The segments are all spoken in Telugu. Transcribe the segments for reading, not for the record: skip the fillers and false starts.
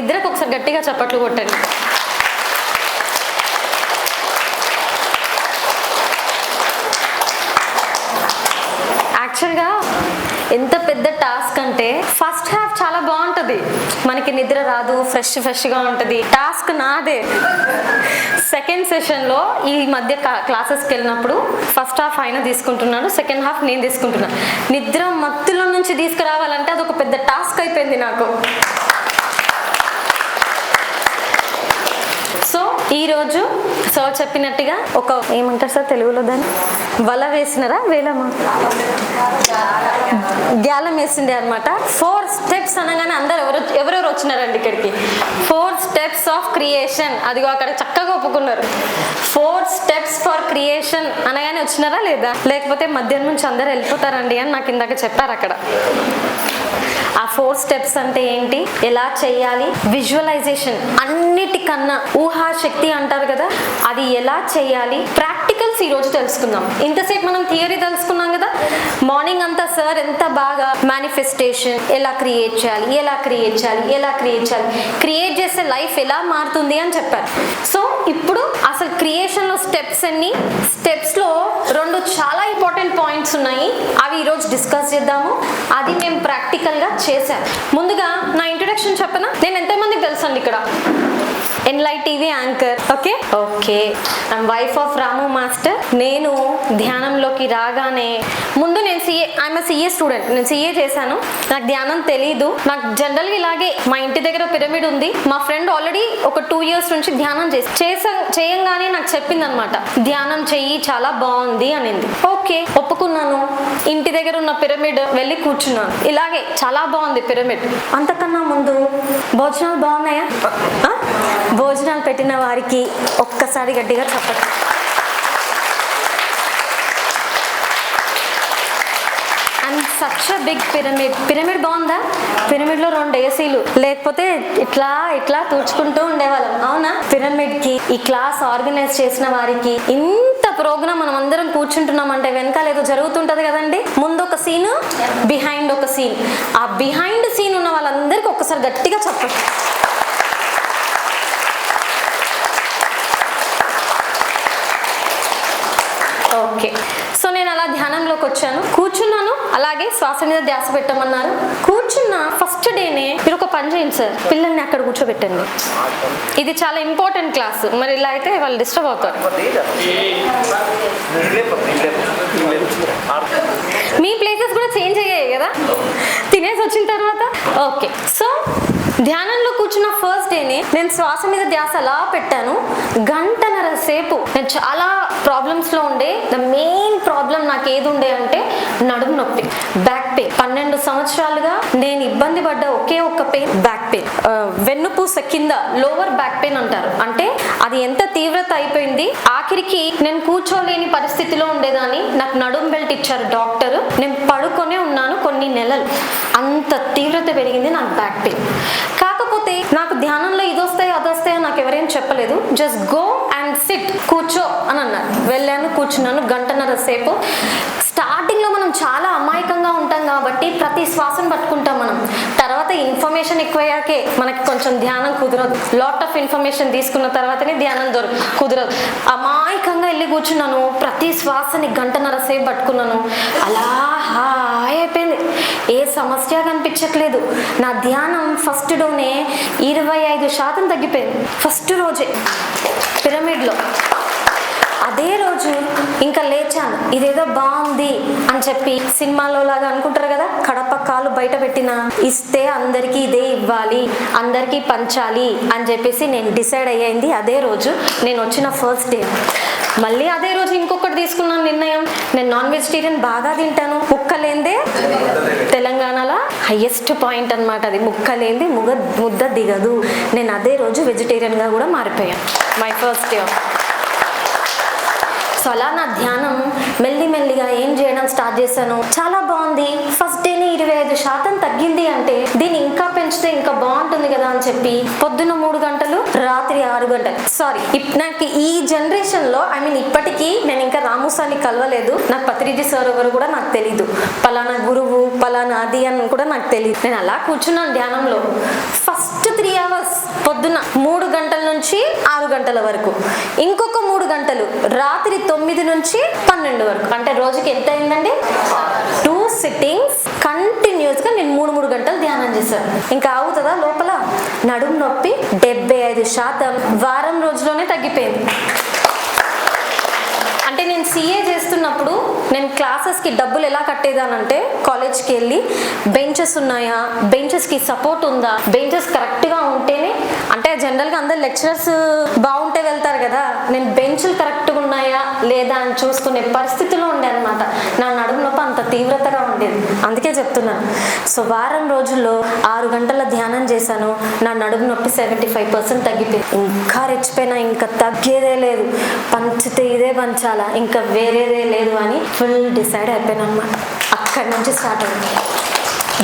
ఇద్దరికి ఒకసారి గట్టిగా చప్పట్లు కొట్టండి. యాక్చువల్గా ఎంత పెద్ద టాస్క్ అంటే ఫస్ట్ హాఫ్ చాలా బాగుంటుంది, మనకి నిద్ర రాదు, ఫ్రెష్గా ఉంటుంది, టాస్క్ నాదే. సెకండ్ సెషన్లో ఈ మధ్య క్లాసెస్కి వెళ్ళినప్పుడు ఫస్ట్ హాఫ్ ఆయన తీసుకుంటున్నాడు, సెకండ్ హాఫ్ నేను తీసుకుంటున్నాను. నిద్ర మత్తులో నుంచి తీసుకురావాలంటే అదొక పెద్ద టాస్క్ అయిపోయింది నాకు. సో ఈరోజు సార్ చెప్పినట్టుగా ఒక ఏమంటారు సార్ తెలుగులో దాన్ని, వల వేసినారా వేలమా, గ్యాలం వేసిండే అనమాట. 4 స్టెప్స్ అనగానే అందరు ఎవరెవరు వచ్చినారండి ఇక్కడికి? 4 స్టెప్స్ ఆఫ్ క్రియేషన్, అదిగో అక్కడ చక్కగా ఒప్పుకున్నారు. 4 స్టెప్స్ ఫర్ క్రియేషన్ అనగానే వచ్చినారా లేదా? లేకపోతే మధ్యాహ్నం నుంచి అందరు వెళ్ళిపోతారండి అని నాకు ఇందాక చెప్పారు అక్కడ. ఆ 4 స్టెప్స్ అంటే ఏంటి, ఎలా చేయాలి, విజువలైజేషన్, అన్నిటికన్నా ఊహాశక్తి అంటారు కదా, అది ఎలా చేయాలి, ప్రాక్టికల్స్ ఈరోజు తెలుసుకుందాం. ఇంతసేపు మనం థియరీ తెలుసుకున్నాం కదా, మార్నింగ్ అంతా సార్ ఎంత బాగా మేనిఫెస్టేషన్ ఎలా క్రియేట్ చేయాలి, ఎలా క్రియేట్ చేయాలి, ఎలా క్రియేట్ చేయాలి, క్రియేట్ చేస్తే లైఫ్ ఎలా మారుతుంది అని చెప్పారు. సో ఇప్పుడు అసలు క్రియేషన్లో స్టెప్స్ ఎన్ని, స్టెప్స్లో 2 చాలా ఇంపార్టెంట్ పాయింట్స్ ఉన్నాయి, అవి ఈరోజు డిస్కస్ చేద్దాము. అది మేము ప్రాక్టికల్గా చేశాను. ముందుగా నా ఇంట్రొడక్షన్ చెప్పనా? నేను ఎంతమందికి తెలుసండి ఇక్కడ? Enlight TV anchor. Okay I'm wife of Ramu master. నేను ధ్యానంలోకి రాగానే ముందు నేను ఐఎమ్ సిఏ స్టూడెంట్, నేను సిఏ చేశాను. నాకు ధ్యానం తెలీదు, నాకు జనరల్గా ఇలాగే మా ఇంటి దగ్గర పిరమిడ్ ఉంది, మా ఫ్రెండ్ ఆల్రెడీ ఒక 2 years నుంచి ధ్యానం చేయంగానే నాకు చెప్పింది అనమాట, ధ్యానం చెయ్యి చాలా బాగుంది అనింది. ఓకే ఒప్పుకున్నాను. ఇంటి దగ్గర ఉన్న పిరమిడ్ వెళ్ళి కూర్చున్నాను, ఇలాగే చాలా బాగుంది పిరమిడ్. అంతకన్నా ముందు భోజనాలు బాగున్నాయా? భోజనాలు పెట్టిన వారికి ఒక్కసారి గట్టిగా చెప్పండి. And such a big pyramid బాగుందా? పిరమిడ్లో 2 ఏసీలు, లేకపోతే ఇట్లా ఇట్లా తూచుకుంటూ ఉండేవాళ్ళం, అవునా? పిరమిడ్కి ఈ క్లాస్ ఆర్గనైజ్ చేసిన వారికి, ఇంత ప్రోగ్రామ్ మనం అందరం కూర్చుంటున్నామంటే వెనకాల ఏదో జరుగుతుంటది కదండి. ముందు ఒక సీన్, బిహైండ్ ఒక సీన్. ఆ బిహైండ్ సీన్ ఉన్న వాళ్ళందరికీ ఒక్కసారి గట్టిగా చెప్పండి. ఓకే సో నేను అలా ధ్యానంలోకి వచ్చాను, కూర్చున్నాను, అలాగే శ్వాస మీద ధ్యాస పెట్టమన్నారు. కూర్చున్న ఫస్ట్ డేనే మీరు ఒక పని చేయండి సార్, పిల్లల్ని అక్కడ కూర్చోబెట్టండి. ఇది చాలా ఇంపార్టెంట్ క్లాస్, మరి ఇలా అయితే వాళ్ళు డిస్టర్బ్ అవుతారు. మీ ప్లేసెస్ కూడా చేంజ్ అయ్యాయి కదా తినేసి వచ్చిన తర్వాత. ఓకే సో ధ్యానంలో కూర్చున్న ఫస్ట్ డేనే నేను శ్వాస మీద ధ్యాస అలా పెట్టాను. 1.5 గంటల సేపు నేను చాలా ప్రాబ్లమ్స్లో ఉండే. ద మెయిన్ ప్రాబ్లం నాకు ఏది ఉండే అంటే నడుము నొప్పి, బ్యాక్ పెయిన్. 12 సంవత్సరాలుగా నేను ఇబ్బంది పడ్డ ఒకే ఒక్క పెయిన్ బ్యాక్ పెయిన్, వెన్నుపూస కింద లోవర్ బ్యాక్ పెయిన్ అంటారు. అంటే అది ఎంత తీవ్రత అయిపోయింది, ఆఖరికి నేను కూర్చోలేని పరిస్థితిలో ఉండేదాన్ని. నాకు నడుము బెల్ట్ ఇచ్చారు డాక్టర్, నేను పడుకొనే ఉన్నాను కొన్ని నెలలు. అంత తీవ్రత పెరిగింది నాకు బ్యాక్ పెయిన్. కాకపోతే నాకు ధ్యానంలో ఇది వస్తాయి అది వస్తాయో నాకు ఎవరేం చెప్పలేదు, జస్ట్ గో అండ్ సిట్, కూర్చో అని అన్నారు. వెళ్ళాను, కూర్చున్నాను 1.5 గంటల సేపు. స్టార్టింగ్లో మనం చాలా అమాయకంగా ఉంటాం కాబట్టి ప్రతి శ్వాసను పట్టుకుంటాం మనం. తర్వాత ఇన్ఫర్మేషన్ ఎక్కువయ్యాకే మనకి కొంచెం ధ్యానం కుదరదు. లాట్ ఆఫ్ ఇన్ఫర్మేషన్ తీసుకున్న తర్వాతనే ధ్యానం కుదరదు. అమాయకంగా వెళ్ళి కూర్చున్నాను, ప్రతి శ్వాసని 1.5 గంటల సేపు పట్టుకున్నాను. అలా హాయ్ అయిపోయింది, ఏ సమస్య కనిపించట్లేదు. నా ధ్యానం ఫస్ట్ డోనే 25% తగ్గిపోయింది ఫస్ట్ రోజే పిరమిడ్లో. అదే రోజు ఇంకా లేచాను, ఇదేదో బాగుంది అని చెప్పి సినిమాలో లాగా అనుకుంటారు కదా, కడప కాలు బయట పెట్టినా ఇస్తే అందరికీ ఇదే ఇవ్వాలి, అందరికీ పంచాలి అని చెప్పేసి నేను డిసైడ్ అయ్యింది అదే రోజు నేను వచ్చిన ఫస్ట్ డే. మళ్ళీ అదే రోజు ఇంకొకటి తీసుకున్నాను నిర్ణయం, నేను నాన్ వెజిటేరియన్ బాగా తింటాను, ముక్కలేందే తెలంగాణలో హైయెస్ట్ పాయింట్ అనమాట అది, ముక్కలేంది ముద్ద దిగదు. నేను అదే రోజు వెజిటేరియన్గా కూడా మారిపోయాను మై ఫస్ట్ డే. సో అలా నా ధ్యానం మెల్లిమెల్లిగా ఏం చేయడం స్టార్ట్ చేశాను. చాలా బాగుంది. ఫస్ట్ డేని 25% తగ్గింది అంటే దీన్ని ఇంకా పెంచితే ఇంకా బాగుంటుంది కదా అని చెప్పి పొద్దున్న 3 గంటలు, రాత్రి 6 గంటలు. సారీ, నాకు ఈ జనరేషన్ లో ఇప్పటికీ నేను ఇంకా రాము సార్ని కలవలేదు. నాకు పత్రిజీ సార్ ఎవరు కూడా నాకు తెలీదు. పలానా గురువు, పలానా అది అని కూడా నాకు తెలియదు. నేను అలా కూర్చున్నాను ధ్యానంలో. ఫస్ట్ 3 అవర్స్ పొద్దున్న 3 గంటల నుంచి 6 గంటల వరకు, ఇంకొక 3 గంటలు రాత్రి 9 నుంచి 12 వరకు. అంటే రోజుకి ఎంత అయిందండి? 2 సిట్టింగ్స్ కంటిన్యూస్ గా నేను 3 గంటలు ధ్యానం చేశాను. ఇంకా ఆగుతుందా లోపల? నడుము నొప్పి 75% వారం రోజుల్లోనే తగ్గిపోయింది. అంటే నేను సిఏ చేస్తున్నప్పుడు నేను క్లాసెస్కి డబ్బులు ఎలా కట్టేదానంటే, కాలేజ్కి వెళ్ళి బెంచెస్ ఉన్నాయా, బెంచెస్కి సపోర్ట్ ఉందా, బెంచెస్ కరెక్ట్గా ఉంటేనే, అంటే జనరల్గా అందరు లెక్చరర్స్ బాగుంటే వెళ్తారు కదా, నేను బెంచ్లు కరెక్ట్గా ఉన్నాయా లేదా అని చూసుకునే పరిస్థితిలో ఉండే అనమాట. నా నడుము నొప్పి అంత తీవ్రతగా ఉండేది. అందుకే చెప్తున్నాను. సో వారం రోజుల్లో 6 గంటల ధ్యానం చేశాను. నా నడుము నొప్పి 75% తగ్గిపోయింది. ఇంకా రెచ్చిపోయినా, ఇంకా తగ్గేదే లేదు, పంచితే ఇదే పంచాలా, ఇంకా వేరేదే లేదు అని ఫుల్ డిసైడ్ అయిపోయాను అనమాట. అక్కడి నుంచి స్టార్ట్ అయింది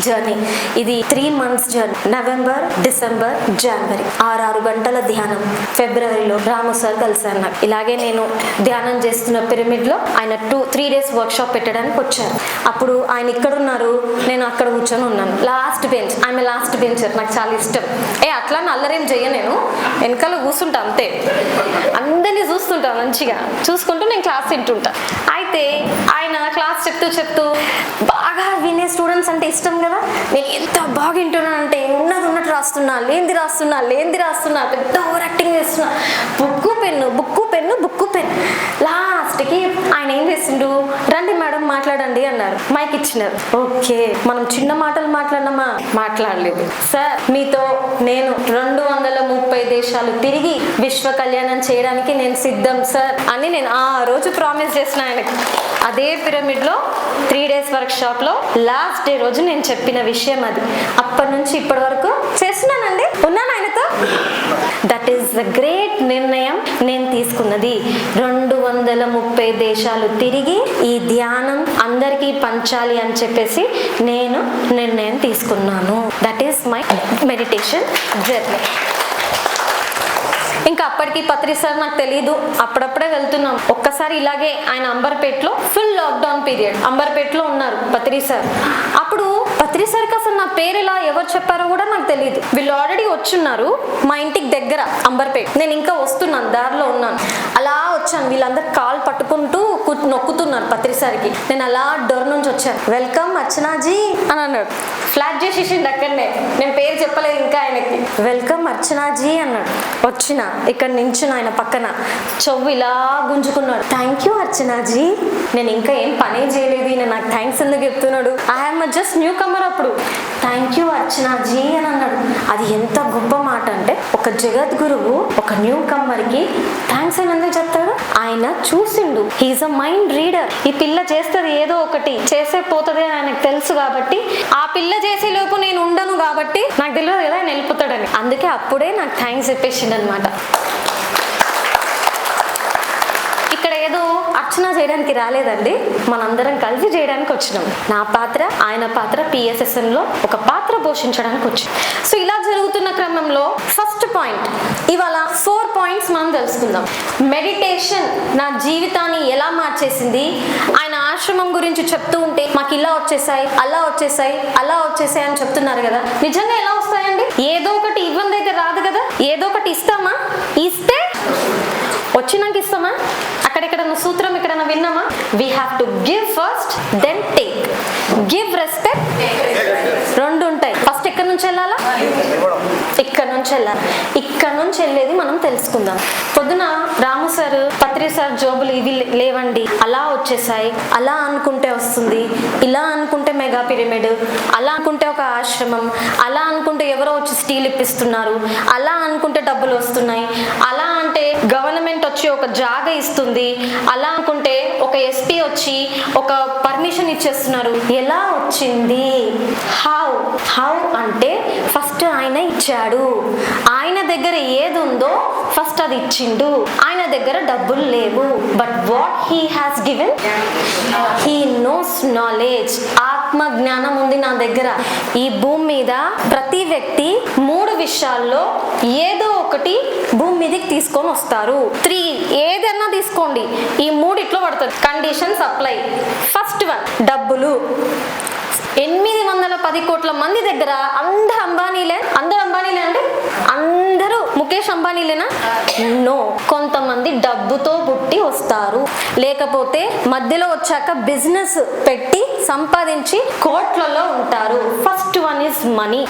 జర్నీ. ఇది 3 months జర్నీ. నవంబర్, డిసెంబర్, జనవరి 6 గంటల ధ్యానం. ఫిబ్రవరిలో రాము సార్ కలిసారు నాకు. ఇలాగే నేను ధ్యానం చేస్తున్న పిరమిడ్ లో ఆయన 2-3 days వర్క్ షాప్ పెట్టడానికి వచ్చారు. అప్పుడు ఆయన ఇక్కడ ఉన్నారు, నేను అక్కడ కూర్చొని ఉన్నాను. లాస్ట్ బెంచ్, ఆమె లాస్ట్ బెంచర్. నాకు చాలా ఇష్టం. అట్లా అల్లరేం చెయ్య, నేను వెనకాల కూర్చుంటా అంతే. అందరినీ చూస్తుంటా, మంచిగా చూసుకుంటూ నేను క్లాస్ తింటుంటా. అయితే ఆయన క్లాస్ చెప్తూ బాగా వినే స్టూడెంట్స్ అంటే ఇష్టం కదా. నేను ఎంత బాగా వింటున్నానంటే ఉన్నట్టు రాస్తున్నా, లేనిది రాస్తున్నా, పెద్ద ఓవర్ యాక్టింగ్ చేస్తున్నా. Book pen. లాస్ట్కి ఆయన ఏం చేసిండు, రండి మేడం మాట్లాడండి అన్నారు. మైక్ ఇచ్చినారు. ఓకే, మనం చిన్న మాటలు మాట్లాడినామా? మాట్లాడలేదు. సార్ మీతో నేను 230 దేశాలు తిరిగి విశ్వ కళ్యాణం చేయడానికి నేను సిద్ధం సార్ అని నేను ఆ రోజు ప్రామిస్ చేసిన ఆయనకి. అదే పిరమిడ్ లో 3 days వర్క్ షాప్ లో లాస్ట్ డే రోజు నేను చెప్పిన విషయం అది. అప్పటి నుంచి ఇప్పటి వరకు చేస్తున్నానండి, ఉన్నాను ఆయనతో. దట్ ఈస్ ద గ్రేట్ నిర్ణయం నేను తీసుకున్నది. 230 దేశాలు తిరిగి ఈ ధ్యానం అందరికీ పంచాలి అని చెప్పేసి నేను నిర్ణయం తీసుకున్నాను. That is my meditation journey. ఇంకా అప్పటికి పత్రి సార్ నాకు తెలీదు, అప్పుడప్పుడే వెళ్తున్నాం. ఒక్కసారి ఇలాగే ఆయన అంబర్పేటలో ఫుల్ లాక్డౌన్ పీరియడ్, అంబర్పేటలో ఉన్నారు పత్రి సార్. అప్పుడు పత్రి సార్కి అసలు నా పేరు ఎలా ఎవరు చెప్పారో కూడా నాకు తెలియదు. వీళ్ళు ఆల్రెడీ వచ్చున్నారు మా ఇంటికి దగ్గర అంబర్పేట. నేను ఇంకా వస్తున్నాను, దారిలో ఉన్నాను. అలా వచ్చాను, వీళ్ళందరూ కాల్ పట్టుకుంటూ నొక్కుతున్నారు పత్రి సార్కి. నేను అలా డోర్ నుంచి వచ్చాను. వెల్కమ్ అర్చనాజీ అని అన్నాడు. ఫ్లాట్ చేసేసిండు అక్కడనే, నేను పేరు చెప్పలేదు ఇంకా ఆయనకి. వెల్కమ్ అర్చనాజీ అన్నాడు. వచ్చిన ఇక్కడ నించున్న ఆయన పక్కన చెవు ఇలా గుంజుకున్నాడు. Thank you అర్చనాజీ. నేను ఇంకా ఏం పనే చేయలేదు, ఈయన నాకు థ్యాంక్స్ ఎందుకు చెప్తున్నాడు? I'm just newcomer. అప్పుడు థ్యాంక్ యూ అర్చనాజీ అని అన్నాడు. అది ఎంత గొప్ప మాట అంటే, ఒక జగద్గురువు ఒక న్యూ కమ్మర్ కి థ్యాంక్స్ అని ఎందుకు చెప్తాడు? ఆయన చూసిండు, హీఈస్ అ మైండ్ రీడర్. ఈ పిల్ల చేస్తుంది ఏదో ఒకటి, చేసే పోతుంది అని ఆయనకు తెలుసు కాబట్టి, ఆ పిల్ల చేసే లోపు నేను ఉండను కాబట్టి నాకు తెలియదు కదా ఆయన వెళ్ళిపోతాడని. అందుకే అప్పుడే నాకు థ్యాంక్స్ చెప్పేసిండు అనమాట. ఇక్కడ ఏదో అర్చన చేయడానికి రాలేదండి, మనందరం కలిసి చేయడానికి వచ్చినాం. నా పాత్ర, ఆయన పాత్ర PSSM లో ఒక పాత్ర పోషించడానికి వచ్చింది. సో ఇలా జరుగుతున్న క్రమంలో ఫస్ట్ పాయింట్, ఇవాళ 4 points మనం తెలుసుకుందాం. మెడిటేషన్ నా జీవితాన్ని ఎలా మార్చేసింది. ఆయన ఆశ్రమం గురించి చెప్తూ ఉంటే మాకు ఇలా వచ్చేసాయి, అలా వచ్చేసాయి అని చెప్తున్నారు కదా. నిజంగా ఎలా వస్తాయండి? ఏదో ఒకటి ఇబ్బంది అయితే రాదు కదా. ఏదో ఒకటి ఇస్తామా? ఇస్తే వచ్చినాక ఇస్తామా? అక్కడెక్కడన్నా సూత్రం ఎక్కడన్నా విన్నామా? We have to give first, then take. Give, respect, 2 ఉంటాయి. ఫస్ట్ ఎక్కడి నుంచి వెళ్ళాలా? ఇక్కడ నుంచి వెళ్ళాలి. ఇక్కడ నుంచి వెళ్ళేది మనం తెలుసుకుందాం. పొద్దున రాము సార్, పత్రి సార్ జోబులు ఇవి లేవండి, అలా వచ్చేసాయి, అలా అనుకుంటే వస్తుంది, ఇలా అనుకుంటే మెగా పిరమిడ్, అలా అనుకుంటే ఒక ఆశ్రమం, అలా అనుకుంటే ఎవరో వచ్చి స్టీల్ ఇప్పిస్తున్నారు, అలా అనుకుంటే డబ్బులు వస్తున్నాయి, అలా అంటే గవర్నమెంట్ వచ్చి ఒక జాగా ఇస్తుంది, అలా అనుకుంటే ఒక SP వచ్చి ఒక పర్మిషన్ ఇచ్చేస్తున్నారు. ఎలా వచ్చింది? హౌ అంటే ఫస్ట్ ఆయన ఇచ్చాడు. ఆయన దగ్గర ఏది ఉందో ఫస్ట్ అది ఇచ్చిండు. ఆయన దగ్గర డబ్బులు లేవు, but what he has given, he knows knowledge. ఆత్మ జ్ఞానం ఉంది నా దగ్గర. ఈ భూమి మీద ప్రతి వ్యక్తి 3 విషయాల్లో ఏదో ఒకటి భూమి మీదకి తీసుకొని వస్తారు. 3 ఏదైనా తీసుకోండి, ఈ 3 పడుతుంది. Conditions apply. ఫస్ట్ వన్ డబ్బులు. 810 కోట్ల మంది దగ్గర అందరు అంబానీలే. అందరు అంబానీలే అంటే అందరూ ముఖేష్ అంబానీలేనా? నో. కొంతమంది డబ్బుతో పుట్టి వస్తారు, లేకపోతే మధ్యలో వచ్చాక బిజినెస్ పెట్టి సంపాదించి కోట్లలో ఉంటారు. First one is money.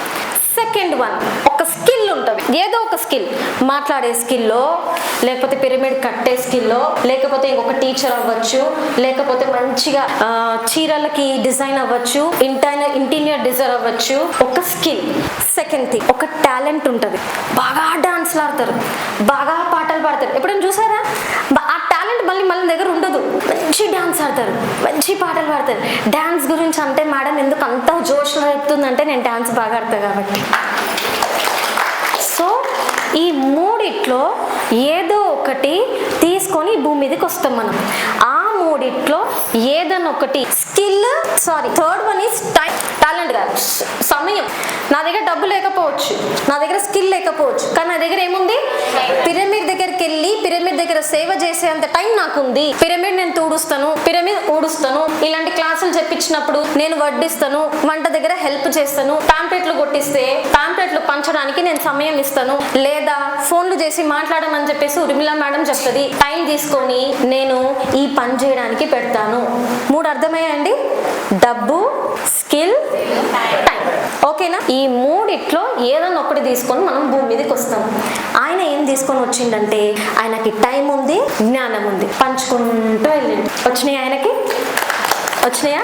Second one ఒక స్కిల్ ఉంటుంది, ఏదో ఒక స్కిల్. మాట్లాడే స్కిల్లో, లేకపోతే పిరమిడ్ కట్టే స్కిల్లో, లేకపోతే ఇంకొక టీచర్ అవ్వచ్చు, లేకపోతే మంచిగా చీరలకి డిజైన్ అవ్వచ్చు, ఇంటీరియర్ డిజైన్ అవ్వచ్చు. ఒక స్కిల్. సెకండ్ థింగ్ ఒక టాలెంట్ ఉంటుంది. బాగా డాన్స్లు ఆడతారు, బాగా పాటలు పాడతారు. ఎప్పుడైనా చూసారా? ఆ టాలెంట్ మళ్ళీ మన దగ్గర ఉండదు. మంచి డాన్స్ ఆడతారు, మంచి పాటలు పాడతారు. డాన్స్ గురించి అంటే మేడం ఎందుకు అంత జోష్లో చెప్తుందంటే నేను డాన్స్ బాగా ఆడతాను కాబట్టి. సో ఈ 3 ఏదో ఒకటి తీసుకొని భూమి మీదకి వస్తాం మనం. ఆ 3 ఏదన్నా ఒకటి skill. Third one is time. Talent కాదు, సమయం. నా దగ్గర డబ్బు లేకపోవచ్చు, నా దగ్గర స్కిల్ లేకపోవచ్చు, కానీ నా దగ్గర ఏముంది? పిరమిడ్ దగ్గరికి వెళ్ళి పిరమిడ్ దగ్గర సేవ చేసేంత టైం నాకుంది. పిరమిడ్ నేను తుడుస్తాను, పిరమిడ్ ఊడుస్తాను, ఇలాంటి క్లాసులు చెప్పించినప్పుడు నేను వడ్డిస్తాను, వంట దగ్గర హెల్ప్ చేస్తాను, పాంప్లెట్లు కొట్టిస్తే పాంప్లెట్లు పంచడానికి నేను సమయం ఇస్తాను, లేదా ఫోన్లు చేసి మాట్లాడమని చెప్పేసి ఉర్మిళ మేడం చెప్తుంది. టైం తీసుకొని నేను ఈ పని చేయడానికి పెడతాను. 3 అర్థమయ్యాయండి? డబ్బు, స్కిల్, టైం. ఓకేనా? ఈ 3 ఏదన్నా ఒకటి తీసుకొని మనం భూమి మీదకి వస్తాం. ఆయన ఏం తీసుకొని వచ్చిండంటే ఆయనకి టైం ఉంది, జ్ఞానం ఉంది, పంచుకుంటూ వెళ్ళిండు. వచ్చినాయా ఆయనకి? వచ్చినాయా?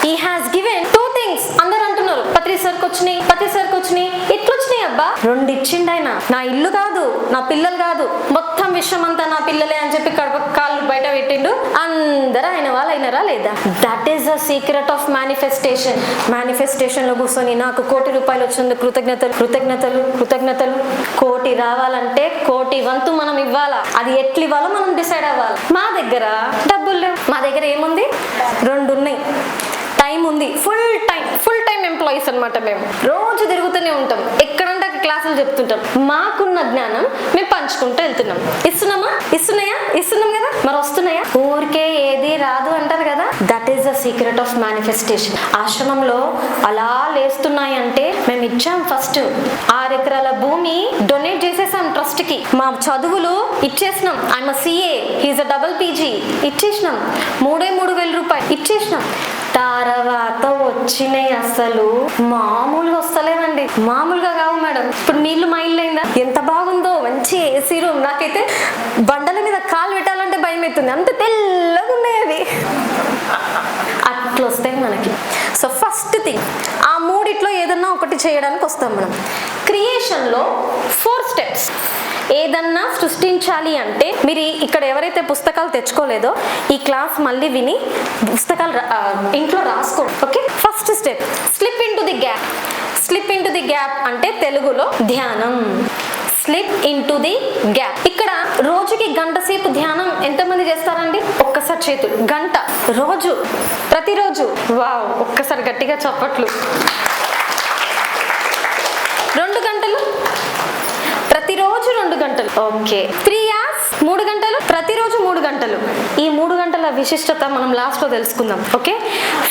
He has given 2 things. అందరు అంటున్నారు పత్రి సర్కి వచ్చినాయి, పత్రి సర్కి వచ్చినాయి. ఎట్లా వచ్చినాయి అబ్బా? 2 ఇచ్చిండు ఆయన. నా ఇల్లు కాదు, నా పిల్లలు కాదు, మొత్తం విషయం అంతా నా పిల్లలే అని చెప్పి కాళ్ళు బయట పెట్టిండు. అందరూ ఆయన వాళ్ళు అయినారా లేదా? That is the secret of manifestation. Manifestation లో కూర్చొని నాకు 1 కోటి రూపాయలు వచ్చింది, కృతజ్ఞతలు కృతజ్ఞతలు కృతజ్ఞతలు. 1 కోటి రావాలంటే 1 కోటి వంతు మనం ఇవ్వాలా. అది ఎట్లు ఇవ్వాలో మనం డిసైడ్ అవ్వాలి. మా దగ్గర డబ్బులు లేవు, మా దగ్గర ఏముంది? 2 ఉన్నాయి. టైం ఉంది, ఫుల్ టైం ఎంప్లాయీస్ అనమాట. మేము రోజు తిరుగుతూనే ఉంటాం, ఎక్కడంటే క్లాసులు చెప్తుంటాం. మాకున్న జ్ఞానం మేము పంచుకుంటూ వెళ్తున్నాం. ఇస్తున్నామా? ఇస్తున్నాం కదా. మరి వస్తున్నాయా? ఊరికే ఏది రాదు అంటారు కదా. That is the secret of manifestation. ఆశ్రమంలో అలా లేస్తున్నాయి అంటే మేము ఇచ్చాం. ఫస్ట్ 6 ఎకరాల భూమి డొనేట్ చేసేసాం ట్రస్ట్ కి. మా చదువులు ఇచ్చేసినాం. I'm CA, he's double PG ఇచ్చేసినాం. 3,000 రూపాయలు ఇచ్చేసినాం. తర్వాత వచ్చినాయి అసలు మామూలుగా వస్తలేవండి, మామూలుగా కావు మేడం. ఇప్పుడు నీళ్లు మైళ్ళైందా? ఎంత బాగుందో, మంచి AC రూమ్. నాకైతే బండల మీద కాలు పెట్టాలంటే భయం అవుతుంది, అంత తెల్లగా ఉన్నాయి అవి. అట్లా వస్తాయి మనకి. సో ఫస్ట్ థింగ్ ఆ 3 ఏదన్నా ఒకటి చేయడానికి వస్తాం మనం. క్రియేషన్లో 4 స్టెప్స్. ఏదన్నా సృష్టించాలి అంటే మీరు ఇక్కడ ఎవరైతే పుస్తకాలు తెచ్చుకోలేదో ఈ క్లాస్ మళ్ళీ విని పుస్తకాలు ఇంట్లో రాసుకోండి. Okay? First step slip in to the gap. Slip in to the gap అంటే తెలుగులో ధ్యానం. Slip in to the gap. ఇక్కడ రోజుకి 1 గంట సేపు ధ్యానం ఎంతమంది చేస్తారండి? ఒక్కసారి చేతులు. గంట రోజు, ప్రతిరోజు. వావ్, ఒక్కసారి గట్టిగా చప్పట్లు. 2 గంటలు ప్రతిరోజు, 2 గంటలు. ఓకే, 3 hours 3 గంటలు ప్రతిరోజు, 3 గంటలు. ఈ 3 గంటల విశిష్టత మనం లాస్ట్ లో తెలుసుకుందాం. Okay,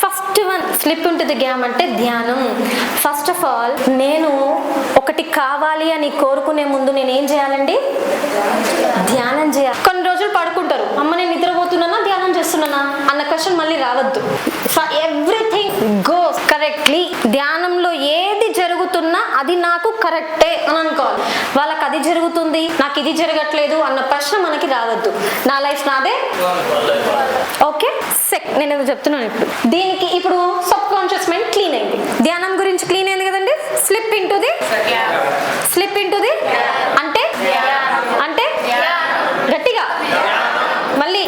first one slip in to the gap అంటే ధ్యానం. ఫస్ట్ ఆఫ్ ఆల్ నేను ఒకటి కావాలి అని కోరుకునే ముందు నేను ఏం చేయాలండి? ధ్యానం చేయాలి. కొన్ని రోజులు పడుకుంటారు, అమ్మ నేను నిద్రపోతున్నానా ధ్యానం చేస్తున్నానా అన్న క్వశ్చన్ మళ్ళీ రావద్దు. Everything goes correctly. ధ్యానంలో ఏది జరుగుతున్నా అది నాకు కరెక్టే అని అనుకోవాలి. వాళ్ళకి అది జరుగుతుంది, నాకు ఇది జరగట్లేదు అన్న ప్రశ్న మనకి రావద్దు. నా లైఫ్ నాదే. ఓకే, నేను ఏదో చెప్తున్నాను ఇప్పుడు. దీనికి ఇప్పుడు సబ్ కాన్షియస్ మైండ్ క్లీన్ అయింది. ధ్యానం గురించి క్లీన్ అయింది కదండి. స్లిప్ ఇన్ టు ది అంటే అంటే గట్టిగా మళ్ళీ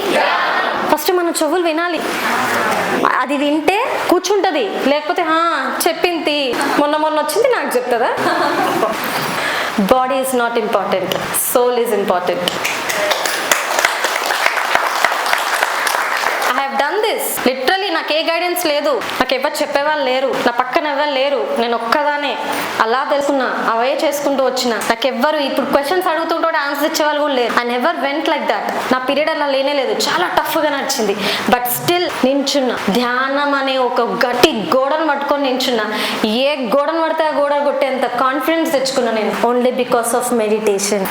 ఫస్ట్ మన చెవులు వినాలి. అది వింటే కూర్చుంటది, లేకపోతే చెప్పింది మొన్న వచ్చింది నాకు చెప్తుందా? Body is not important, soul is important. I have done this literally. నాకు ఏ గైడెన్స్ లేదు, నాకు ఎవరు చెప్పేవాళ్ళు లేరు, నా పక్కన ఎవరు లేరు, నేను ఒక్కదానే అలా తెలుసుకున్నా, అవే చేసుకుంటూ వచ్చిన. నాకు ఎవ్వరు ఇప్పుడు క్వశ్చన్స్ అడుగుతుంటే ఆన్సర్ ఇచ్చేవాళ్ళు కూడా లేరు. I never went like that. నా పీరియడ్ అలా లేనే లేదు, చాలా టఫ్ గా నడిచింది. బట్ స్టిల్ నించున్నా, ధ్యానం అనే ఒక గట్టి గోడను పట్టుకొని నించున్నా. ఏ గోడను పడితే ఆ గోడ కొట్టేంత కాన్ఫిడెన్స్ తెచ్చుకున్నా నేను, ఓన్లీ బికాస్ ఆఫ్ మెడిటేషన్.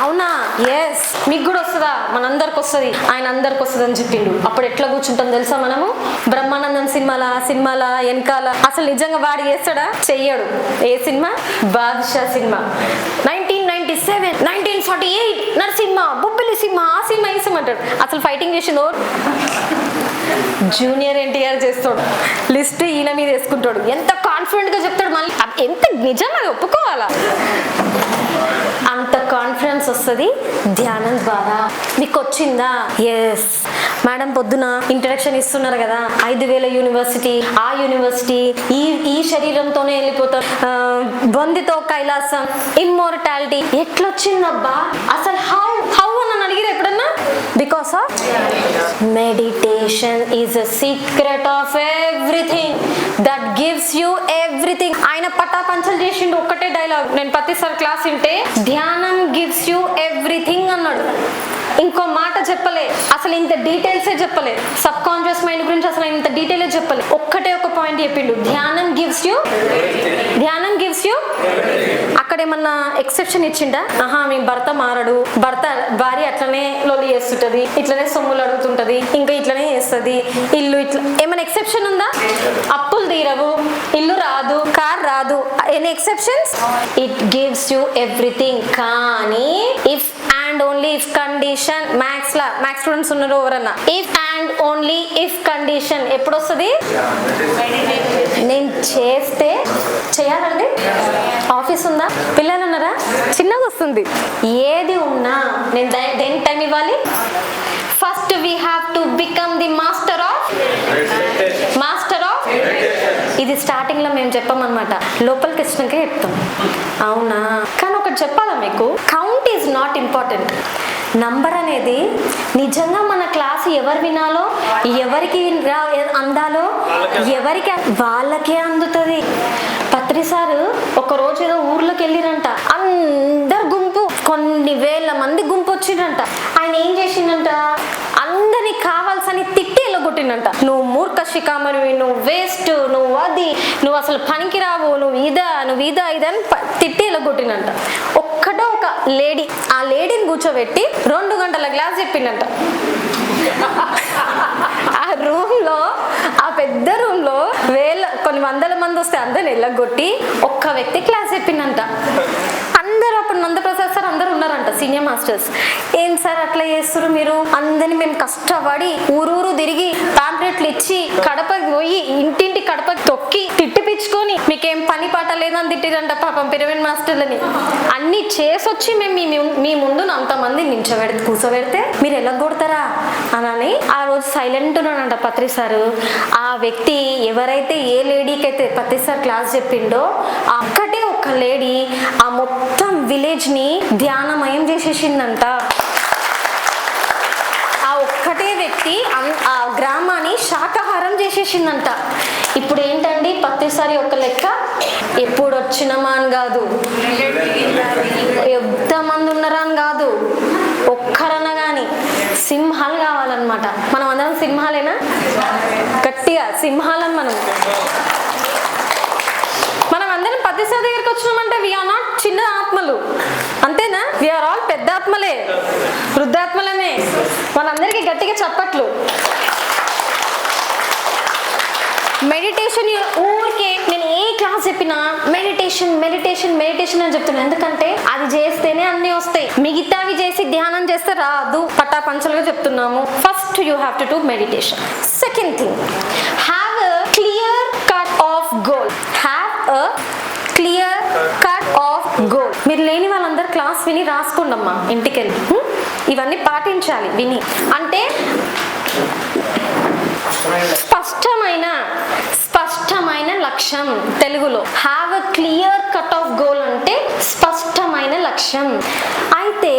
అవునా? ఎస్, మీకు కూడా వస్తుందా? మనందరికి వస్తుంది, ఆయన అందరికి వస్తుంది అని చెప్పిండు. అప్పుడు ఎట్లా కూర్చుంటాం తెలుసా మనము? బ్రహ్మానందం సినిమాల వెనకాల అసలు నిజంగా వాడు చేస్తాడా? చెయ్యడు. ఏ సినిమా? బాద్షా సినిమా 1997, 1948 నరసింహ, బొబ్బిలి సింహ, ఆ సినిమా ఈ సినిమా అంటాడు. అసలు ఫైటింగ్ చేసిందో జూనియర్ ఎన్టీఆర్ చేస్తాడు. లిస్ట్ ఈయన మీద వేసుకుంటాడు. ఎంత కాన్ఫిడెంట్ గా చెప్తాడు. మళ్ళీ ఎంత నిజంగా ఒప్పుకోవాలా? అంత కాన్ఫిడెన్స్ వస్తుంది ధ్యానం ద్వారా. మీకు వచ్చిందా? ఎస్ మేడం, పొద్దున ఇంట్రడక్షన్ ఇస్తున్నారు కదా, 5000 యూనివర్సిటీ, ఆ యూనివర్సిటీ, ఈ శరీరంతోనే వెళ్ళిపోతాం, బందితో కైలాసం, ఇమ్మోర్టాలిటీ. ఎట్లొచ్చిందబ్బా అసలు? హౌ అని అడిగిరా ఎప్పుడన్నా? Because of meditation is a secret of everything that gives you everything. ఆయన పటాపంచలు చేసిండు ఒక్కటే డైలాగ్. నేను ప్రతిసారి క్లాస్ వింటే, ధ్యానం గివ్స్ యూ ఎవ్రీథింగ్ అన్నాడు. ఇంకో మాట చెప్పలే, అసలు ఇంత డీటెయిల్సే చెప్పలే. సబ్ కాన్షియస్ మైండ్ గురించి అసలు ఇంత డీటెయిల్ చెప్పలే. ఒక్కటే ఒక పాయింట్ చెప్పిండు, ధ్యానం గివ్స్ యూ. అక్కడ ఏమన్నా ఎక్సెప్షన్ ఇచ్చిండా? మీ భర్త మారడు, భార్య అట్లనే లొల్లి చేస్తుంటది, ఇట్లనే సొమ్ములు అడుగుతుంటది, ఇంకా ఇట్లనే చేస్తుంది, ఇల్లు ఇట్లా ఏమైనా ఎక్సెప్షన్ ఉందా? అప్పులు తీరవు, ఇల్లు రాదు, కార్ రాదు. Any exceptions? It gives you everything. కానీ if and only if condition, maths students ఉన్నారు ఎవరన్నా, if and only if condition ఎప్పుడు వస్తుంది? నేను చేస్తే చేయాలండి. ఆఫీస్ ఉందా? పిల్లలు ఉన్నారా? చిన్నగా వస్తుంది. ఏది ఉన్నా నేను దేనికి టైం ఇవ్వాలి? First we have to become the master of. ఇది స్టార్టింగ్ లో మేము చెప్పామన్నమాట, లోపలికి వచ్చినాకే చెప్తాం. అవునా? కానీ ఒకటి చెప్పాలా మీకు, count is not important. Number అనేది నిజంగా మన క్లాస్ ఎవరు వినాలో, ఎవరికి అందాలో, ఎవరికి వాళ్ళకే అందుతుంది. పత్రి సారు ఒక రోజు ఏదో ఊర్లోకి వెళ్ళిరంట, అందరు గుంపు, కొన్ని వేల మంది గుంపు వచ్చిందంట. ఆయన ఏం చేసిండంట, అందరినీ కావాల్సని తిట్టి ఎల్లగొట్టిండంట. నువ్వు మూర్ఖ శిఖామణివి, నువ్వు వేస్ట్, నువ్వు అది, నువ్వు అసలు పనికి రావు, నువ్వు ఇదా ఇదని తిట్టి ఎల్లగొట్టిండంట. ఒక్కటో ఒక లేడీ, ఆ లేడీని కూర్చోబెట్టి 2 గంటల క్లాస్ చెప్పిండంట. ఆ రూమ్ లో, ఆ పెద్ద రూమ్ లో కొన్ని వందల మంది వస్తే అందరిని ఎల్లగొట్టి ఒక్క వ్యక్తి క్లాస్ చెప్పిండంట. అందరూ అప్పుడు నందప్రసాద్ సార్ అందరూ ఉన్నారంట, సీనియర్ మాస్టర్స్. ఏం సార్ అట్లా చేస్తారు మీరు? అందరినీ మేము కష్టపడి ఊరూరు తిరిగి పాంప్లెట్లు ఇచ్చి కడపకి పోయి ఇంటింటి కడపకి తొక్కి తిట్టిపించుకొని మీకేం పని పాట లేదని తిట్టిరంట పాపం పిరమిడ్ మాస్టర్లని. అన్ని చేసొచ్చి మేము మీ ముందు అంతమంది కూర్చోబెడితే మీరు ఎలా కొడతారా అని ఆ రోజు సైలెంట్ ఉన్నాడంట పత్రి సారు. ఆ వ్యక్తి ఎవరైతే ఏ లేడీకి అయితే పత్రి సార్ క్లాస్ చెప్పిండో, ఒక్కటే ఒక లేడీ ఆ మొత్తం విలేజ్ ని ధ్యానమయం చేసేసిందంట. ఆ ఒక్కటే వ్యక్తి ఆ గ్రామాన్ని శాకాహారం చేసేసిందంట. ఇప్పుడు ఏంటండి పత్రిసారి ఒక లెక్క, ఎప్పుడు వచ్చినమా అని కాదు, ఎంతమంది ఉన్నారా అని కాదు, ఒక్కరన్నా కానీ సింహాలు కావాలన్నమాట. మనం అందరం సింహాలేనా? గట్టిగా సింహాలని మనం అందరం పత్రిసారి దగ్గరికి వచ్చినామంటే వీఆర్ నాట్ చిన్న ఆత్మలు, అంతేనా? వీఆర్ ఆల్ పెద్ద ఆత్మలే, వృద్ధాత్మలమే. మనందరికీ గట్టిగా చప్పట్లు. మెడిటేషన్ ఊరికే నేను ఏ క్లాస్ చెప్పినా మెడిటేషన్ మెడిటేషన్ మెడిటేషన్ అని చెప్తున్నాను. ఎందుకంటే అది చేస్తేనే అన్ని వస్తాయి, మిగతావి చేసి ధ్యానం చేస్తే రాదు. పటాపంచలుగా చెప్తున్నాము. First you have to do meditation. Second thing, have a clear cut off goal. Have a clear cut off goal. మీరు లేని వాళ్ళందరూ క్లాస్ విని రాసుకోండమ్మా ఇంటికి వెళ్ళి. ఇవన్నీ పాటించాలి విని. అంటే స్పష్టమైన లక్ష్యం. తెలుగులో have a clear cut off goal అంటే స్పష్టమైన లక్ష్యం. అయితే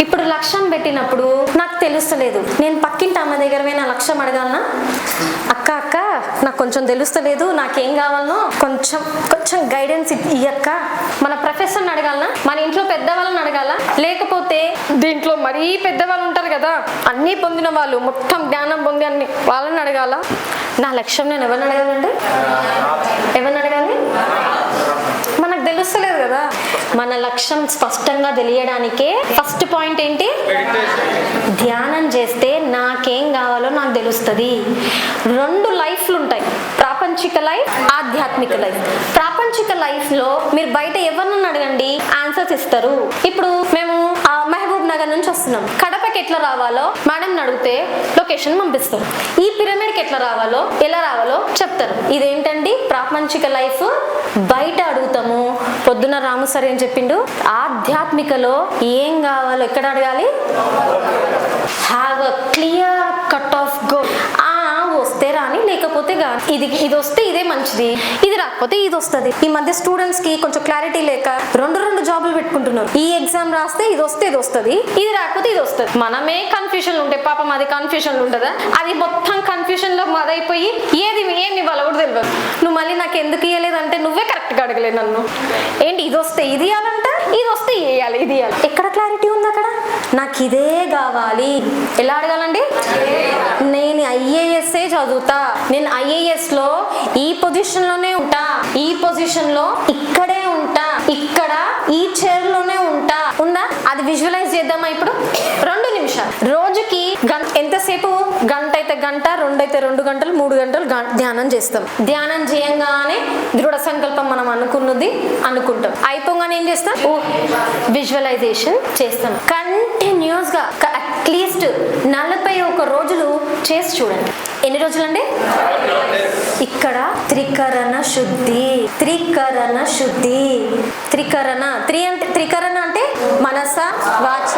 ఇప్పుడు లక్ష్యం పెట్టినప్పుడు నాకు తెలుస్తలేదు, నేను పక్కింటి అమ్మ దగ్గర పోయి నా లక్ష్యం అడగాలనా? అక్క అక్క నాకు కొంచెం తెలుస్తలేదు, నాకేం కావాలనో కొంచెం గైడెన్స్ ఇయ్యక్క. మన ప్రొఫెసర్ని అడగాలనా? మన ఇంట్లో పెద్దవాళ్ళని అడగాల? లేకపోతే దీంట్లో మరీ పెద్దవాళ్ళు ఉంటారు కదా, అన్నీ పొందిన వాళ్ళు, మొత్తం జ్ఞానం పొంది అన్ని, వాళ్ళని అడగాల? నా లక్ష్యం నేను ఎవరిని అడగాలంటే ఎవరిని అడగాలి? మనకు తెలుస్తలేదు కదా. మన లక్ష్యం స్పష్టంగా తెలియడానికే ఫస్ట్ పాయింట్ ఏంటి? ధ్యానం చేస్తే నాకేం కావాలో నాకు తెలుస్తుంది. 2 లైఫ్లు ఉంటాయి, ప్రాపంచిక లైఫ్, ఆధ్యాత్మిక లైఫ్. ప్రాపంచిక లైఫ్ లో మీరు బయట ఎవరినన్నా అడగండి, ఆన్సర్స్ ఇస్తారు. ఇప్పుడు మేము మహబూబ్ నగర్ నుంచి వస్తున్నాం, కడపకి ఎట్లా రావాలో మేడం అడిగితే లొకేషన్ పంపిస్తారు. ఈ పిరమిడ్కి ఎట్లా రావాలో ఎలా రావాలో చెప్తారు. ఇదేంటండి ప్రాపంచిక లైఫ్, బయట అడుగుతాము. పొద్దున రాము సార్ ఏం చెప్పిండు? ఆధ్యాత్మికలో ఏం కావాలో ఎక్కడ అడగాలి? Have a clear cut off goal. వస్తే రాని, లేకపోతే ఇది వస్తే ఇదే మంచిది, ఇది రాకపోతే ఇది వస్తుంది. ఈ మధ్య స్టూడెంట్స్ కి కొంచెం క్లారిటీ లేక 2 జాబులు పెట్టుకుంటున్నారు. ఈ ఎగ్జామ్ రాస్తే ఇది వస్తే ఇది వస్తుంది, ఇది రాకపోతే ఇది వస్తుంది. మనమే కన్ఫ్యూజన్ ఉంటే పాపం అది కన్ఫ్యూజన్ ఉంటుందా? అది మొత్తం కన్ఫ్యూజన్ లో మదైపోయి ఏమి ఇవ్వాలో కూడా తెలియదు. నువ్వు మళ్ళీ నాకు ఎందుకు ఇవ్వలేదంటే నువ్వే కరెక్ట్ గా అడగలేదు నన్ను. ఏంటి ఇది వస్తే ఇది ఇవ్వాలంట, ఇది వస్తే ఇవ్వాలి, ఇది ఇవ్వాలి. ఎక్కడ క్లారిటీ ఉంది అక్కడ? నాకు ఇదే కావాలి. ఎలా అడగాలండి? నేను IAS చదువుతా, నేను IAS లో ఈ పొజిషన్ లోనే ఉంటా, ఈ పొజిషన్ లో ఇక్కడే ఉంటా, ఇక్కడ ఈ చైర్ లోనే ఉంటా. ఉందా? అది విజువలైజ్ చేద్దామా ఇప్పుడు? 2 నిమిషాలు. రోజుకి ఎంతసేపు? గంట అయితే గంట, 2 అయితే 2 గంటలు, 3 గంటలు ధ్యానం చేస్తాం. ధ్యానం చేయంగానే దృఢ సంకల్పం మనం అనుకుంటాం. అయిపోగానే ఏం చేస్తాం? విజువలైజేషన్ చేస్తాం. కంటిన్యూస్ గా అట్లీస్ట్ 41 రోజులు చేసి చూడండి. ఎన్ని రోజులండి? ఇక్కడ త్రికరణ శుద్ధి. త్రికరణ అంటే మనస, వాచ,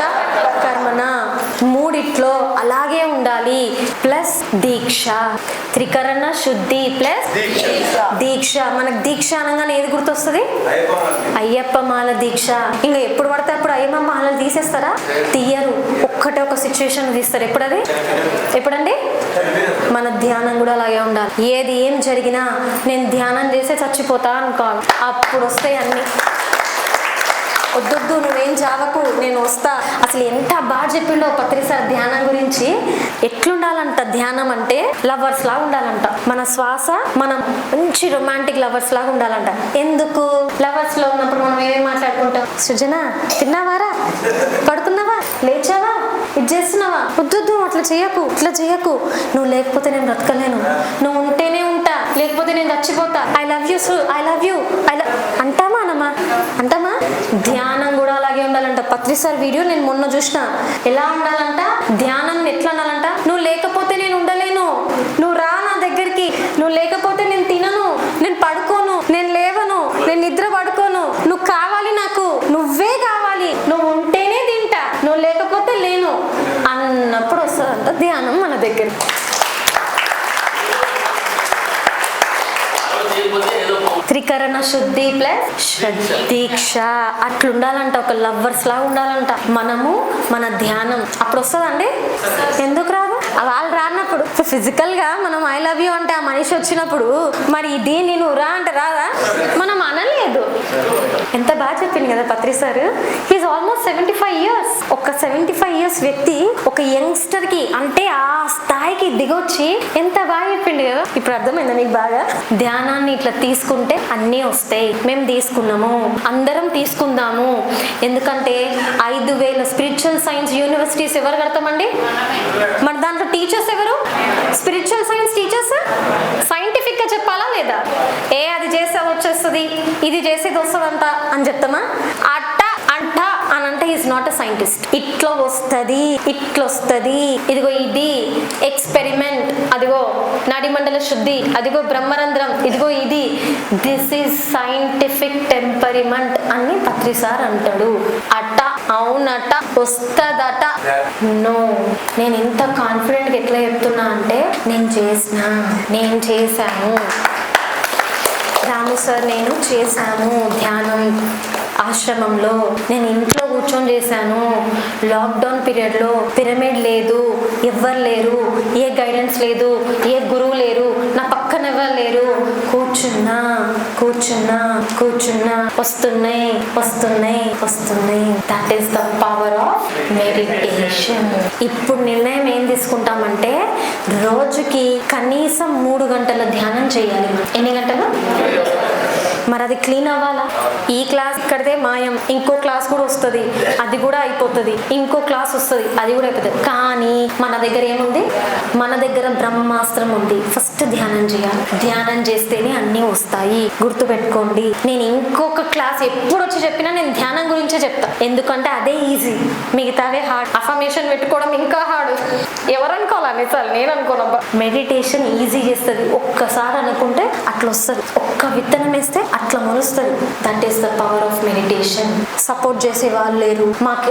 కర్మణ, 3 అలాగే ఉండాలి. ప్లస్ దీక్ష. త్రికరణ శుద్ధి ప్లస్ దీక్ష. మనకు దీక్ష అనగానే ఏది గుర్తొస్తుంది? అయ్యప్ప మాల దీక్ష. ఇంకా ఎప్పుడు పడితే అప్పుడు అయ్యప్ప మాలలు తీసేస్తారా? తీయరు. ఒక సిచ్యువేషన్ తీస్తారు. ఎప్పుడండి? మన ధ్యానం కూడా అలాగే ఉండాలి. ఏం జరిగినా నేను ధ్యానం చేసే చచ్చిపోతా అనుకోవాలి. అప్పుడు వస్తాయి అన్ని. వద్దొద్దు నువ్వేం చావకు, నేను వస్తా. అసలు ఎంత బాగా చెప్పిండో పత్రి సార్ ధ్యానం గురించి. ఎట్లుండాలంట ధ్యానం అంటే? లవర్స్ లాగా ఉండాలంట. మన శ్వాస మనం మంచి రొమాంటిక్ లవర్స్ లాగా ఉండాలంట. ఎందుకు? లవర్స్ లో ఉన్నప్పుడు మనం ఏమేమి మాట్లాడుకుంటాం? సృజన తిన్నావారా, పడుకున్నావా, లేచావా, ఇది చేస్తున్నావా, వద్దొద్దు అట్లా చేయకు, నువ్వు లేకపోతే నేను బ్రతకలేను, నువ్వు ఉంటేనే ఉంటా, లేకపోతే నేను చచ్చిపోతా, ఐ లవ్ యూ అంటామా? ధ్యానం కూడా అలాగే ఉండాలంట. పత్రి సార్ వీడియో నేను మొన్న చూసిన. ఎలా ఉండాలంట ధ్యానం? ఎట్లా ఉండాలంట? నువ్వు లేకపోతే నేను ఉండలేను, నువ్వు రా నా దగ్గరికి, నువ్వు లేకపోతే నేను తినను, నేను పడుకోను, నేను లేవను, నేను నిద్ర పడుకోను, నువ్వు కావాలి నాకు, నువ్వే కావాలి, నువ్వు ఉంటేనే తింటా, నువ్వు లేకపోతే లేను అన్నప్పుడు వస్తుందంట ధ్యానం మన దగ్గర. త్రికరణ శుద్ధి ప్లస్ దీక్ష. అట్లుండాలంట. ఒక లవర్స్ లాగా ఉండాలంట మనము, మన ధ్యానం. అప్పుడు వస్తుందండి? ఎందుకు రాదు? వాళ్ళు రానప్పుడు ఫిజికల్ గా మనం ఐ లవ్ యూ అంటే ఆ మనిషి వచ్చినప్పుడు మరి దీన్ని నువ్వు రా అంటే రాదా? మనం అనలేదు. ఎంత బాగా చెప్పింది కదా Patri sir. He is almost 75 years. ఒక 75 years వ్యక్తి ఒక యంగ్స్టర్ కి అంటే ఆ స్థాయికి దిగొచ్చి ఎంత బాగా చెప్పిండు కదా. ఇప్పుడు అర్థమైందా మీకు బాగా? ధ్యానాన్ని ఇట్లా తీసుకుంటే అన్నీ వస్తాయి. మేము తీసుకున్నాము, అందరం తీసుకుందాము. ఎందుకంటే 5,000 స్పిరిచువల్ సైన్స్ యూనివర్సిటీస్ ఎవరు కడతామండి? మరి దాంట్లో టీచర్స్ ఎవరు? Spiritual science teachers. సైంటిఫిక్ గా చెప్పాలా లేదా? అది చేస్తే వచ్చేస్తుంది, ఇది చేసేది వస్తుందంట అని చెప్తామా? అని అంటే ఈజ్ నాట్ అ సైంటిస్ట్. ఇట్లా వస్తుంది, ఇదిగో ఇది ఎక్స్పెరిమెంట్, అదిగో నాడిమండల శుద్ధి, అదిగో బ్రహ్మరంధ్రం, ఇదిగో ఇది, దిస్ ఈజ్ సైంటిఫిక్ టెంపరిమెంట్ అని పత్రి సార్ అంటాడు. అవునట, వస్తుందట. నో, నేను ఇంత కాన్ఫిడెంట్గా ఎట్లా చెప్తున్నా అంటే నేను చేశాను. రాము సార్ నేను చేశాను ధ్యానం ఆశ్రమంలో, నేను ఇంట్లో కూర్చొని చేశాను. లాక్డౌన్ పీరియడ్లో పిరమిడ్ లేదు, ఎవ్వరు లేరు, ఏ గైడెన్స్ లేదు, ఏ గురువు లేరు, నా పక్కన ఎవరు లేరు, కూర్చున్నా కూర్చున్నా కూర్చున్నా, వస్తున్నాయి వస్తున్నాయి వస్తున్నాయి. That is the power of meditation. ఇప్పుడు నిర్ణయం ఏం తీసుకుంటామంటే రోజుకి కనీసం 3 గంటల ధ్యానం చేయాలి. ఎన్ని గంటలు? మరి అది క్లీన్ అవ్వాలా? ఈ క్లాస్ ఇక్కడితే మాయం, ఇంకో క్లాస్ కూడా వస్తుంది, అది కూడా అయిపోతుంది, ఇంకో క్లాస్ వస్తుంది, అది కూడా అయిపోతుంది. కానీ మన దగ్గర ఏముంది? మన దగ్గర బ్రహ్మాస్త్రం ఉంది. ఫస్ట్ ధ్యానం చేయాలి. ధ్యానం చేస్తేనే అన్నీ వస్తాయి. గుర్తుపెట్టుకోండి, నేను ఇంకొక క్లాస్ ఎప్పుడు వచ్చి చెప్పినా నేను ధ్యానం గురించే చెప్తా. ఎందుకంటే అదే ఈజీ, మిగతావే హార్డ్. అఫర్మేషన్ పెట్టుకోవడం ఇంకా హార్డ్. ఎవరు అనుకోవాలి? చాలు నేను అనుకోనబ్బా. మెడిటేషన్ ఈజీ చేస్తుంది. ఒక్కసారి అనుకుంటే అట్లా వస్తుంది. ఒక్క విత్తనం వేస్తే అట్లా మొలుస్తుంది. That is the power of meditation. Support చేసే వాళ్ళు లేరు,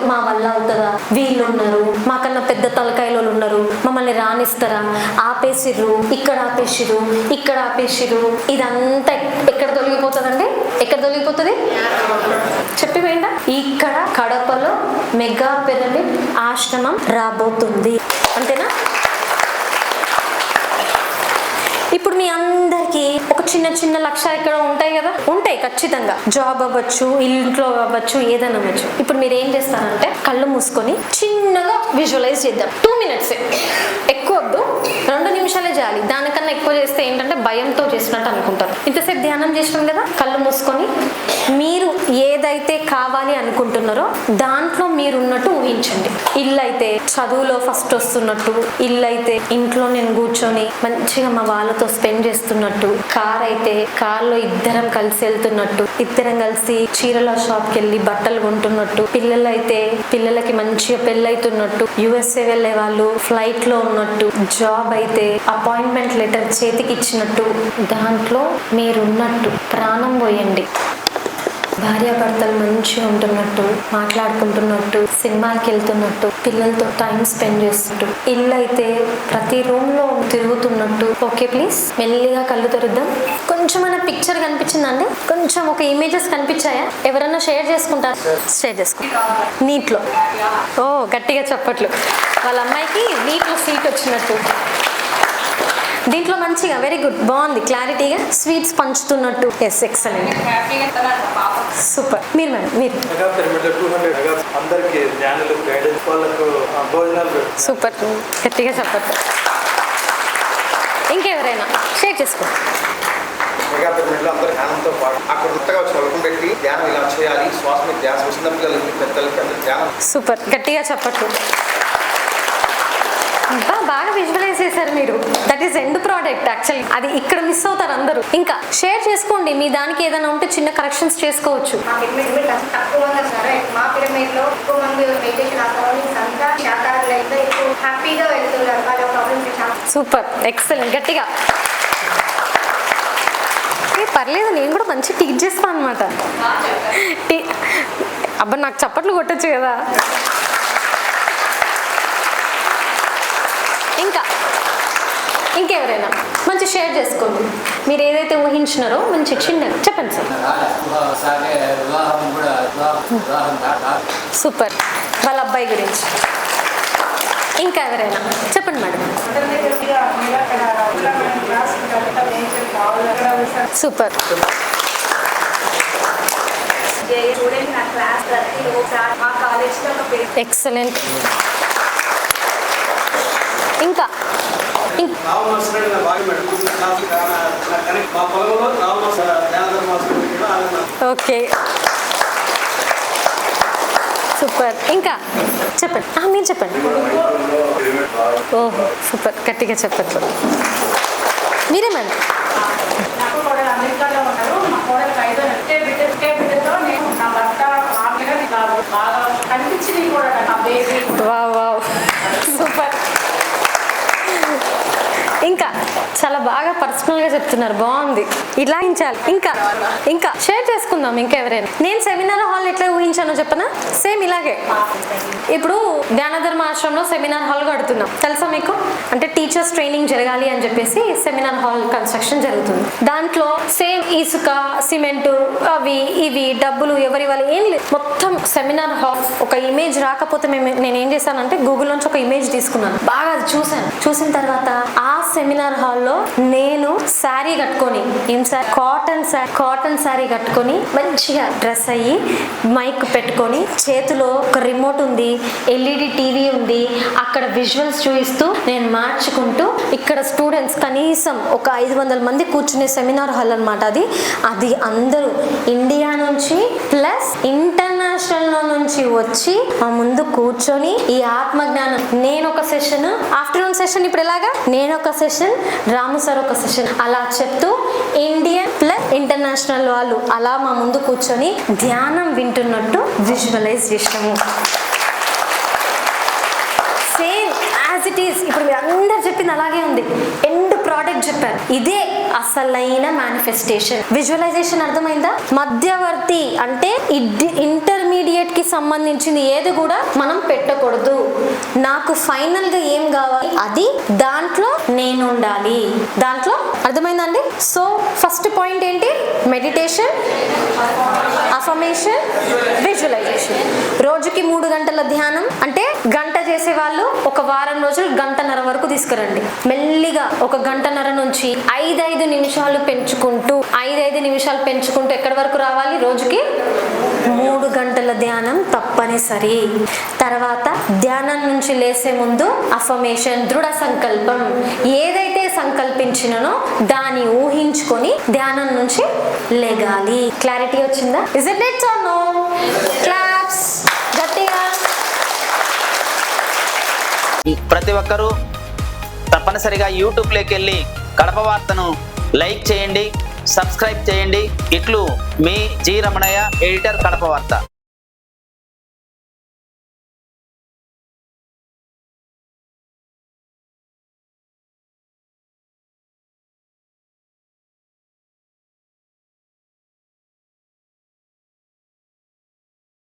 మా వల్ల అవుతుందా, వీళ్ళు ఉన్నారు, మాకన్నా పెద్ద తలకాయలు ఉన్నారు, మమ్మల్ని రాణిస్తారా, ఆపేసిర్రు, ఇక్కడ ఆపేసిర్రు, ఇక్కడ ఆపేసిర్రు. ఇదంతా ఎక్కడ తొలగిపోతుందండి? ఎక్కడ తొలగిపోతుంది? చెప్పిపోయిందా? ఇక్కడ కడపలో మెగా పిరమిడ్ ఆశ్రమం రాబోతుంది. అంతేనా? ఇప్పుడు మీ అందరికి ఒక చిన్న చిన్న లక్ష్యాలు ఇక్కడ ఉంటాయి కదా, ఉంటాయి ఖచ్చితంగా. జాబ్ అవ్వచ్చు, ఇంట్లో అవ్వచ్చు, ఏదైనా అవ్వచ్చు. ఇప్పుడు మీరు ఏం చేస్తారంటే కళ్ళు మూసుకొని చిన్నగా విజువలైజ్ చేద్దాం. 2 minutes, ఎక్కువ వద్దు, 2 నిమిషాలే చేయాలి. దానికన్నా ఎక్కువ చేస్తే ఏంటంటే భయంతో చేసినట్టు అనుకుంటారు. ఇంతసేపు ధ్యానం చేసినాం కదా, కళ్ళు మూసుకొని మీరు ఏదైతే కావాలి అనుకుంటున్నారో దాంట్లో మీరున్నట్టు ఊహించండి. ఇల్లు అయితే చదువులో ఫస్ట్ వస్తున్నట్టు, ఇల్లు అయితే ఇంట్లో నేను కూర్చొని మంచిగా మా వాళ్ళతో స్పెండ్ చేస్తున్నట్టు, కార్ అయితే కార్లో ఇద్దరం కలిసి వెళ్తున్నట్టు, ఇద్దరం కలిసి చీరల షాప్కి వెళ్ళి బట్టలు కొంటున్నట్టు, పిల్లలు అయితే పిల్లలకి మంచిగా పెళ్ళైతున్నట్టు, USA వెళ్ళే వాళ్ళు ఫ్లైట్ లో ఉన్నట్టు, జాబ్ అయితే అపాయింట్మెంట్ లెటర్ చేతికి ఇచ్చినట్టు, దాంట్లో మీరున్నట్టు ప్రాణం పోయండి. భార్యాభర్తలు మంచిగా ఉంటున్నట్టు, మాట్లాడుకుంటున్నట్టు, సినిమాకి వెళ్తున్నట్టు, పిల్లలతో టైం స్పెండ్ చేస్తున్నట్టు, ఇల్లు అయితే ప్రతి రూమ్ లో తిరుగుతున్నట్టు. ఓకే, ప్లీజ్ మెల్లిగా కళ్ళు తెరుద్దాం. కొంచెం పిక్చర్ కనిపించిందండి? కొంచెం ఒక ఇమేజెస్ కనిపించాయా? ఎవరన్నా షేర్ చేసుకుంటారు? షేర్ చేసుకుంటారు. నీట్లో ఓ గట్టిగా చెప్పట్లు. వాళ్ళ అమ్మాయికి నీట్లో సీట్ వచ్చినట్టు, దీంట్లో మంచిగా, వెరీ గుడ్, బాగుంది, క్లారిటీగా స్వీట్స్ పంచుతున్నట్టు. Yes, excellent, super. మీరు మేడం, మీరు సూపర్, గట్టిగా చెప్పట్టు. ఇంకెవరైనా షేర్ చేసుకో. సూపర్, గట్టిగా చెప్పట్టు. బాగా విజువలైజ్ చేశారు మీరు. That is end product actually. అది ఇక్కడ మిస్ అవుతారు అందరూ. ఇంకా షేర్ చేసుకోండి, మీ దానికి ఏదైనా ఉంటే చిన్న కరెక్షన్స్ చేసుకోవచ్చు. సూపర్, ఎక్సలెంట్, గట్టిగా. పర్లేదు, నేను కూడా మంచి టీచ్ చేస్తాను అనమాట. అబ్బా, నాకు చప్పట్లు కొట్టచ్చు కదా. ఇంకెవరైనా మంచి షేర్ చేసుకోండి. మీరు ఏదైతే ఊహించినారో మంచి చిన్న చెప్పండి సార్. సూపర్, వాళ్ళ అబ్బాయి గురించి. ఇంకా ఎవరైనా చెప్పండి మేడం. Super, excellent. ఇంకా ఓకే, సూపర్. ఇంకా చెప్పండి, మీరు చెప్పండి. ఓహో, సూపర్, గట్టిగా చెప్పచ్చు. మీరే మేడం. Wow wow, super. ఇంకా చాలా బాగా పర్సనల్ గా చెప్తున్నారు, బాగుంది. ఇలా ఊహించాలి. ఇంకా ఇంకా షేర్ చేసుకుందాం ఇంకెవరైనా. నేను సెమినార్ హాల్ ఎట్లా ఊహించానో చెప్పనా? సేమ్ ఇలాగే. ఇప్పుడు జ్ఞానధర్మ ఆశ్రమంలో సెమినార్ హాల్ కడుతున్నాం, తెలుసా మీకు? అంటే టీచర్స్ ట్రైనింగ్ జరగాలి అని చెప్పేసి సెమినార్ హాల్ కన్స్ట్రక్షన్ జరుగుతుంది. దాంట్లో సేమ్ ఇసుక, సిమెంట్, అవి ఇవి డబ్బులు ఎవరి వాళ్ళు ఏం లేదు, మొత్తం సెమినార్ హాల్. ఒక ఇమేజ్ రాకపోతే నేను ఏం చేశానంటే గూగుల్ నుంచి ఒక ఇమేజ్ తీసుకున్నాను, బాగా చూసాను. చూసిన తర్వాత ఆ సెమినార్ హాల్లో నేను శారీ కట్టుకొని, ఏం సార్, కాటన్ శారీ కట్టుకొని మంచిగా డ్రెస్ అయ్యి మైక్ పెట్టుకొని, చేతిలో ఒక రిమోట్ ఉంది, ఎల్ఈడి టీవీ ఉంది, అక్కడ విజువల్స్ చూపిస్తూ నేను మార్చుకుంటూ, ఇక్కడ స్టూడెంట్స్ కనీసం ఒక 500 మంది కూర్చునే సెమినార్ హాల్ అనమాట అది. అది అందరూ ఇండియా నుంచి ప్లస్ ఇంటర్నేషనల్ నుంచి వచ్చి మా ముందు కూర్చొని ఈ ఆత్మజ్ఞానం, నేను ఒక సెషన్, ఆఫ్టర్నూన్ సెషన్, ఇప్పుడు ఎలాగా నేను ఒక సెషన్, రాము సార్ ఒక సెషన్, అలా చెప్తూ ఇండియన్ ప్లస్ ఇంటర్నేషనల్ వాళ్ళు అలా మా ముందు కూర్చొని ధ్యానం వింటున్నట్టు విజువలైజ్ చేసినాము. Same as it is. ఇప్పుడు మీరు అందరు చెప్పింది అలాగే ఉంది, ఎండ్ ప్రోడక్ట్ చెప్పారు. ఇదే అసలైన మేనిఫెస్టేషన్. విజువలైజేషన్ అర్థమైందా? మధ్యవర్తి అంటే ఇంటర్మీడియట్ కి సంబంధించింది ఏది కూడా మనం పెట్టకూడదు. నాకు ఫైనల్ గా ఏం కావాలి అది దాంట్లో నేను ఉండాలి. దాంట్లో అర్థమైందండి? సో ఫస్ట్ పాయింట్ ఏంటి? Meditation, affirmation, visualisation. రోజుకి 3 గంటల ధ్యానం. అంటే గంట చేసే వాళ్ళు ఒక వారం రోజులు 1.5 వరకు తీసుకురండి. మెల్లిగా ఒక 1.5 నుంచి 5 నిమిషాలు పెంచుకుంటూ 5 నిమిషాలు పెంచుకుంటూ ఎక్కడి వరకు రావాలి? రోజుకి 3 గంటల ధ్యానం తప్పనిసరి. తర్వాత ధ్యానం నుంచి లేసే ముందు అఫర్మేషన్, దృఢ సంకల్పం. ఏదైతే సంకల్పించిననో దాన్ని ఊహించుకొని ధ్యానం నుంచి లేగాలి. క్లారిటీ వచ్చిందా? Is it it's or no? Claps గట్టిగా. ప్రతి ఒక్కరూ తప్పనిసరిగా యూట్యూబ్లోకి వెళ్ళి కడప వార్తను లైక్ చేయండి, సబ్స్క్రైబ్ చేయండి. ఇట్లు మీ జి రమణయ్య, ఎడిటర్, కడప వార్త.